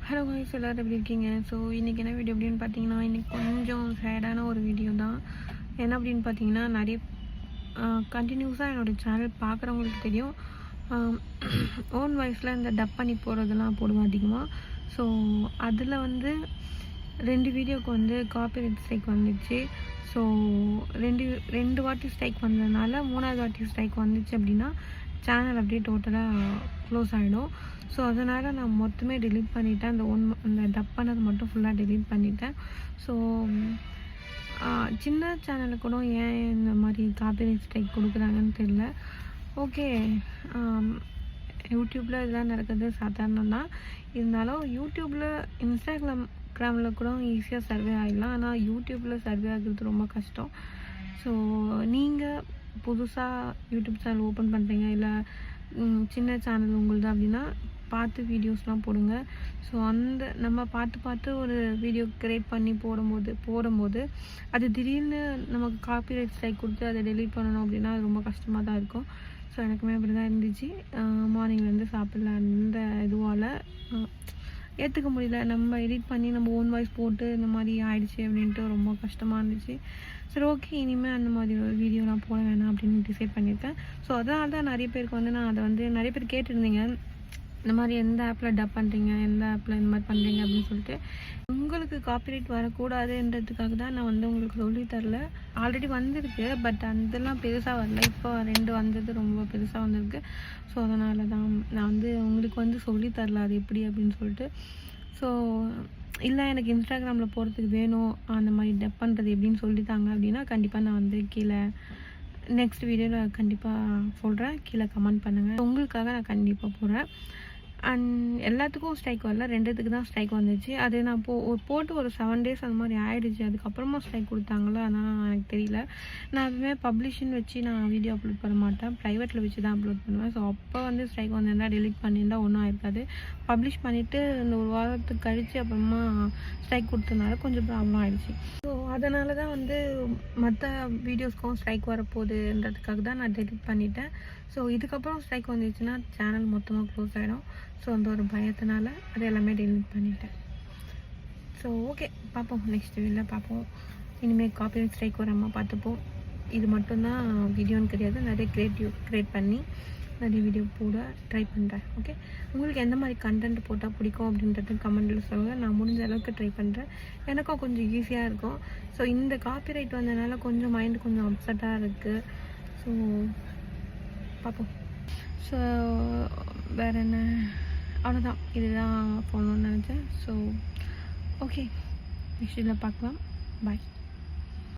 Hello guys, எல்லாரும் எப்படி இருக்கீங்க? ஸோ இன்றைக்கி என்ன வீடியோ அப்படின்னு பார்த்தீங்கன்னா, இன்றைக்கி கொஞ்சம் சேடான ஒரு வீடியோ தான். என்ன அப்படின்னு பார்த்தீங்கன்னா, நிறைய கண்டினியூஸாக என்னோடய சேனல் பார்க்குறவங்களுக்கு தெரியும். ஓன் வாய்ஸில் இந்த டப் பண்ணி போடுறதெல்லாம் போடுவேன் அதிகமாக. ஸோ அதில் வந்து 2 வீடியோவுக்கு வந்து காப்பிரைட் ஸ்ட்ரைக் வந்துச்சு. ஸோ ரெண்டு வாட்டி ஸ்ட்ரைக் வந்ததுனால 3வது வாட்டி ஸ்ட்ரைக் வந்துச்சு அப்படின்னா சேனல் அப்படியே டோட்டலாக க்ளோஸ் ஆகிடும். ஸோ அதனால் நான் மொத்தமே டெலீட் பண்ணிவிட்டேன். அந்த டப் பண்ணது மட்டும் ஃபுல்லாக டெலீட் பண்ணிட்டேன். ஸோ சின்ன சேனலுக்கு கூட ஏன் இந்த மாதிரி காப்பிரைட் ஸ்ட்ரைக் கொடுக்குறாங்கன்னு தெரியல. ஓகே, யூடியூப்பில் இதெல்லாம் நடக்கிறது சாதாரணம் தான். இருந்தாலும் யூடியூப்பில் இன்ஸ்டாகிராமில் கூட ஈஸியாக சர்வே ஆகிடலாம். ஆனால் யூடியூப்பில் சர்வே ஆகிறது ரொம்ப கஷ்டம். ஸோ நீங்கள் புதுசாக யூடியூப் சேனல் ஓப்பன் பண்ணுறீங்க, இல்லை சின்ன சேனல் உங்களுது அப்படின்னா பார்த்து வீடியோஸ்லாம் போடுங்க. ஸோ நம்ம பார்த்து ஒரு வீடியோ க்ரியேட் பண்ணி போடும்போது அது திடீர்னு நமக்கு காப்பிரைட் ஸ்ட்ரைக் கொடுத்து அதை டெலீட் பண்ணணும் அப்படின்னா அது ரொம்ப கஷ்டமாக தான் இருக்கும். ஸோ எனக்குமே அப்படி தான் இருந்துச்சு. மார்னிங்லேருந்து சாப்பிடல, அந்த இதுவால் ஏற்றுக்க முடியல. நம்ம எடிட் பண்ணி நம்ம ஓன் வாய்ஸ் போட்டு இந்த மாதிரி ஆயிடுச்சு அப்படின்ட்டு ரொம்ப கஷ்டமாக இருந்துச்சு. சரி, ஓகே, இனிமேல் அந்த மாதிரி ஒரு வீடியோலாம் போட வேணாம் அப்படின்னு டிசைட் பண்ணியிருக்கேன். ஸோ அதனால தான் நிறைய பேருக்கு வந்து நான் அதை வந்து நிறைய பேர் கேட்டிருந்தீங்க, இந்த மாதிரி எந்த ஆப்பில் டப் பண்ணுறீங்க, எந்த ஆப்பில் இந்த மாதிரி பண்ணுறீங்க அப்படின்னு சொல்லிட்டு. உங்களுக்கு காப்பிரைட் வரக்கூடாதுன்றதுக்காக தான் நான் வந்து உங்களுக்கு சொல்லித்தரல. ஆல்ரெடி வந்திருக்கு, பட் அதெல்லாம் பெருசாக வரல. இப்போ 2 வந்தது ரொம்ப பெருசாக வந்திருக்கு. ஸோ அதனால தான் நான் வந்து உங்களுக்கு வந்து சொல்லித்தரல அது எப்படி அப்படின்னு சொல்லிட்டு. ஸோ இல்லை எனக்கு இன்ஸ்டாகிராமில் போகிறதுக்கு வேணும், அந்த மாதிரி டப் பண்ணுறது எப்படின்னு சொல்லித்தாங்க அப்படின்னா கண்டிப்பாக நான் வந்து கீழே நெக்ஸ்ட் வீடியோவில் கண்டிப்பாக சொல்கிறேன். கீழே கமெண்ட் பண்ணுங்கள், உங்களுக்காக நான் கண்டிப்பாக போடுறேன். அண்ட் எல்லாத்துக்கும் ஸ்ட்ரைக் வரல, 2த்துக்கு தான் ஸ்ட்ரைக் வந்துச்சு. அது நான் போட்டு ஒரு 7 days அந்த மாதிரி ஆகிடுச்சு. அதுக்கப்புறமா ஸ்ட்ரைக் கொடுத்தாங்களா, ஆனால் எனக்கு தெரியல. நான் எப்பவுமே பப்ளிஷ்னு வச்சு நான் வீடியோ அப்லோட் பண்ண மாட்டேன், ப்ரைவேட்டில் வச்சு தான் அப்லோட் பண்ணுவேன். ஸோ அப்போ வந்து ஸ்ட்ரைக் வந்திருந்தால் டெலிட் பண்ணியிருந்தால் ஒன்றும் ஆயிருக்காது. பப்ளிஷ் பண்ணிவிட்டு இந்த ஒரு வாரத்துக்கு கழித்து அப்புறமா ஸ்ட்ரைக் கொடுத்ததுனால கொஞ்சம் ப்ராப்ளம் ஆகிடுச்சு. ஸோ அதனால தான் வந்து மற்ற வீடியோஸ்க்கும் ஸ்ட்ரைக் வரப்போகுதுன்றதுக்காக தான் நான் டெலிட் பண்ணிட்டேன். ஸோ இதுக்கப்புறம் ஸ்ட்ரைக் வந்துச்சுன்னா சேனல் மொத்தமாக க்ளோஸ் ஆகிடும். ஸோ அந்த ஒரு பயத்தினால அது எல்லாமே டெலிட் பண்ணிட்டேன். ஸோ ஓகே, பார்ப்போம், நெக்ஸ்ட் வீடியோவில் பார்ப்போம். இனிமேல் காப்பிரைட் ஸ்ட்ரைக் வராமல் பார்த்துப்போம். இது மட்டும்தான் வீடியோன்னு கிடையாது, நிறைய க்ரியேட் பண்ணி நிறைய வீடியோ போட ட்ரை பண்ணுறேன். ஓகே, உங்களுக்கு எந்த மாதிரி கண்டென்ட் போட்டால் பிடிக்கும் அப்படின்றது கமெண்ட்டில் சொல்லுங்கள். நான் முடிஞ்ச அளவுக்கு ட்ரை பண்ணுறேன். எனக்கும் கொஞ்சம் ஈஸியாக இருக்கும். ஸோ இந்த காப்பிரைட் வந்ததுனால கொஞ்சம் மைண்டு கொஞ்சம் அப்செட்டாக இருக்குது. ஸோ பார்ப்போம். ஸோ வேறு என்ன, அவ்வளோதான், இதுதான் போகணுன்னு நினச்சேன். ஸோ ஓகே, நெக்ஸ்ட் இதில் பார்க்கலாம். பாய்.